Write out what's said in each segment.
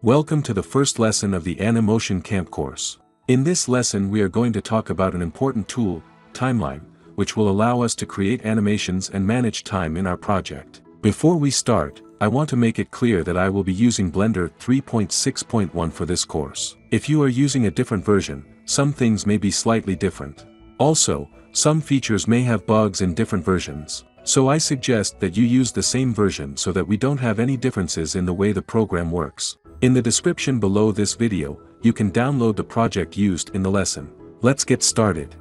Welcome to the first lesson of the Animotion Camp course. In this lesson we are going to talk about an important tool, Timeline, which will allow us to create animations and manage time in our project. Before we start, I want to make it clear that I will be using Blender 3.6.1 for this course. If you are using a different version, some things may be slightly different. Also, some features may have bugs in different versions. So I suggest that you use the same version so that we don't have any differences in the way the program works. In the description below this video, you can download the project used in the lesson. Let's get started.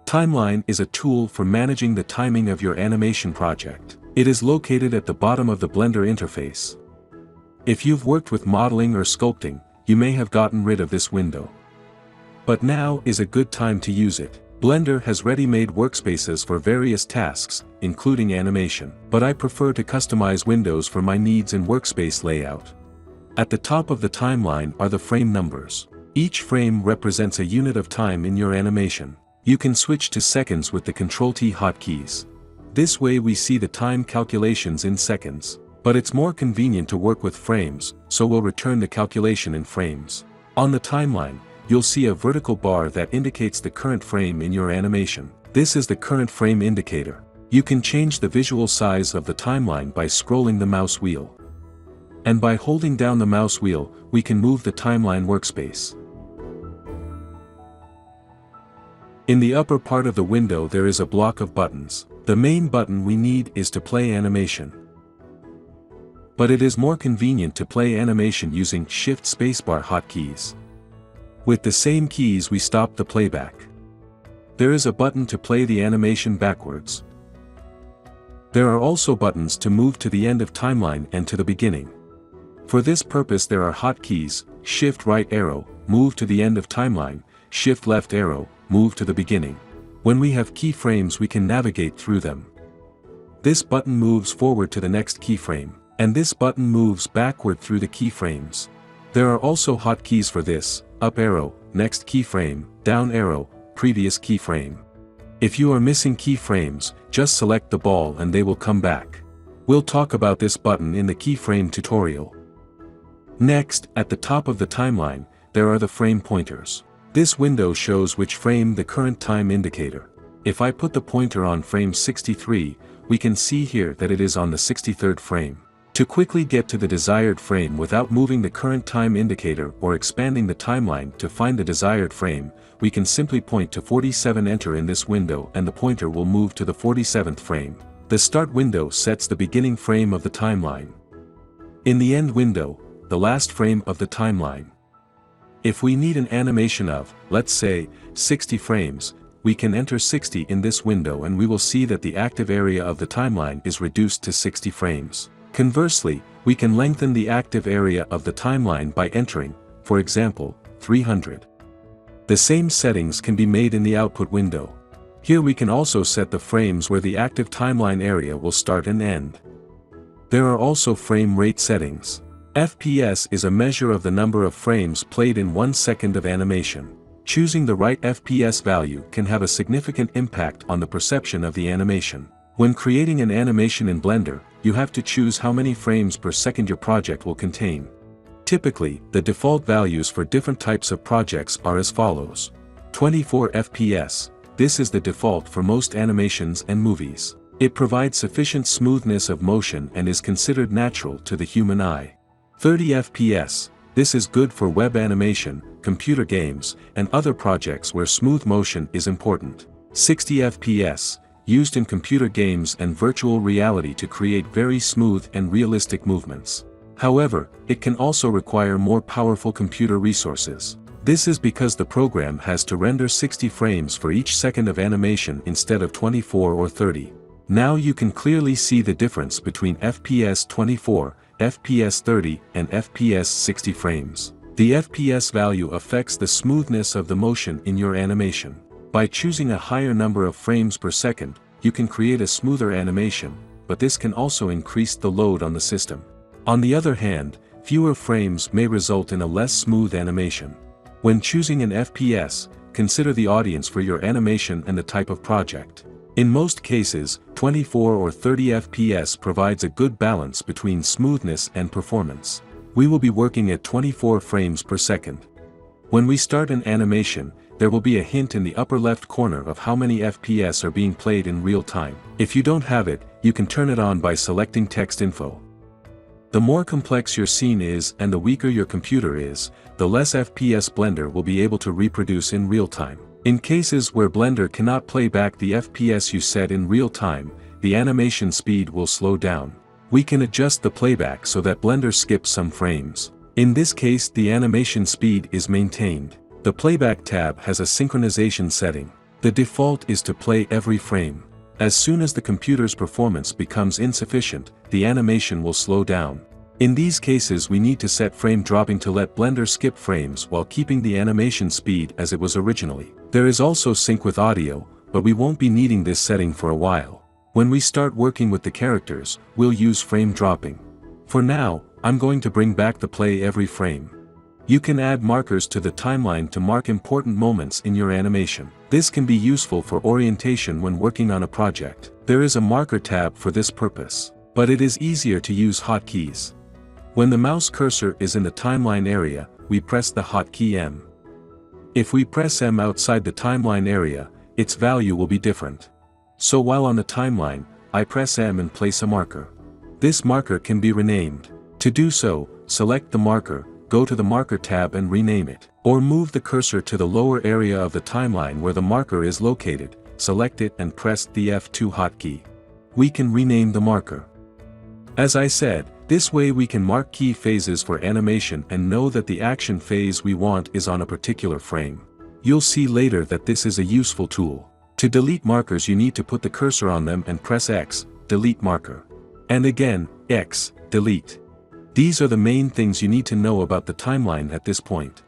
Timeline is a tool for managing the timing of your animation project. It is located at the bottom of the Blender interface. If you've worked with modeling or sculpting, you may have gotten rid of this window. But now is a good time to use it. Blender has ready-made workspaces for various tasks, including animation, but I prefer to customize windows for my needs in workspace layout. At the top of the timeline are the frame numbers. Each frame represents a unit of time in your animation. You can switch to seconds with the Ctrl-T hotkeys. This way we see the time calculations in seconds. But it's more convenient to work with frames, so we'll return the calculation in frames. On the timeline, you'll see a vertical bar that indicates the current frame in your animation. This is the current frame indicator. You can change the visual size of the timeline by scrolling the mouse wheel. And by holding down the mouse wheel, we can move the timeline workspace. In the upper part of the window there is a block of buttons. The main button we need is to play animation. But it is more convenient to play animation using Shift Spacebar hotkeys. With the same keys we stop the playback. There is a button to play the animation backwards. There are also buttons to move to the end of timeline and to the beginning. For this purpose there are hotkeys, Shift right arrow, move to the end of timeline, Shift left arrow, move to the beginning. When we have keyframes we can navigate through them. This button moves forward to the next keyframe, and this button moves backward through the keyframes. There are also hotkeys for this, up arrow, next keyframe, down arrow, previous keyframe. If you are missing keyframes, just select the ball and they will come back. We'll talk about this button in the keyframe tutorial. Next, at the top of the timeline, there are the frame pointers. This window shows which frame the current time indicator. If I put the pointer on frame 63, we can see here that it is on the 63rd frame. To quickly get to the desired frame without moving the current time indicator or expanding the timeline to find the desired frame, we can simply point to 47 enter in this window and the pointer will move to the 47th frame. The start window sets the beginning frame of the timeline. In the end window, the last frame of the timeline. If we need an animation of, let's say, 60 frames, we can enter 60 in this window and we will see that the active area of the timeline is reduced to 60 frames. Conversely, we can lengthen the active area of the timeline by entering, for example, 300. The same settings can be made in the output window. Here we can also set the frames where the active timeline area will start and end. There are also frame rate settings. FPS is a measure of the number of frames played in 1 second of animation. Choosing the right FPS value can have a significant impact on the perception of the animation. When creating an animation in Blender, you have to choose how many frames per second your project will contain. Typically, the default values for different types of projects are as follows. 24 FPS, this is the default for most animations and movies. It provides sufficient smoothness of motion and is considered natural to the human eye. 30 FPS, this is good for web animation, computer games, and other projects where smooth motion is important. 60 FPS, used in computer games and virtual reality to create very smooth and realistic movements. However, it can also require more powerful computer resources. This is because the program has to render 60 frames for each second of animation instead of 24 or 30. Now you can clearly see the difference between FPS 24, FPS 30, and FPS 60 frames. The FPS value affects the smoothness of the motion in your animation. By choosing a higher number of frames per second, you can create a smoother animation, but this can also increase the load on the system. On the other hand, fewer frames may result in a less smooth animation. When choosing an FPS, consider the audience for your animation and the type of project. In most cases, 24 or 30 FPS provides a good balance between smoothness and performance. We will be working at 24 frames per second. When we start an animation, there will be a hint in the upper left corner of how many FPS are being played in real time. If you don't have it, you can turn it on by selecting text info. The more complex your scene is and the weaker your computer is, the less FPS Blender will be able to reproduce in real time. In cases where Blender cannot play back the FPS you set in real time, the animation speed will slow down. We can adjust the playback so that Blender skips some frames. In this case, the animation speed is maintained. The Playback tab has a synchronization setting. The default is to play every frame. As soon as the computer's performance becomes insufficient, the animation will slow down. In these cases, we need to set frame dropping to let Blender skip frames while keeping the animation speed as it was originally. There is also sync with audio, but we won't be needing this setting for a while. When we start working with the characters, we'll use frame dropping. For now, I'm going to bring back the play every frame. You can add markers to the timeline to mark important moments in your animation. This can be useful for orientation when working on a project. There is a marker tab for this purpose, but it is easier to use hotkeys. When the mouse cursor is in the timeline area, we press the hotkey M. If we press M outside the timeline area, its value will be different. So while on the timeline, I press M and place a marker. This marker can be renamed. To do so, select the marker, go to the Marker tab and rename it. Or move the cursor to the lower area of the timeline where the marker is located, select it and press the F2 hotkey. We can rename the marker. As I said, this way we can mark key phases for animation and know that the action phase we want is on a particular frame. You'll see later that this is a useful tool. To delete markers, you need to put the cursor on them and press X, delete marker. And again, X, delete. These are the main things you need to know about the timeline at this point.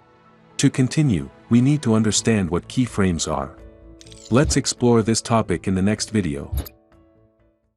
To continue, we need to understand what keyframes are. Let's explore this topic in the next video.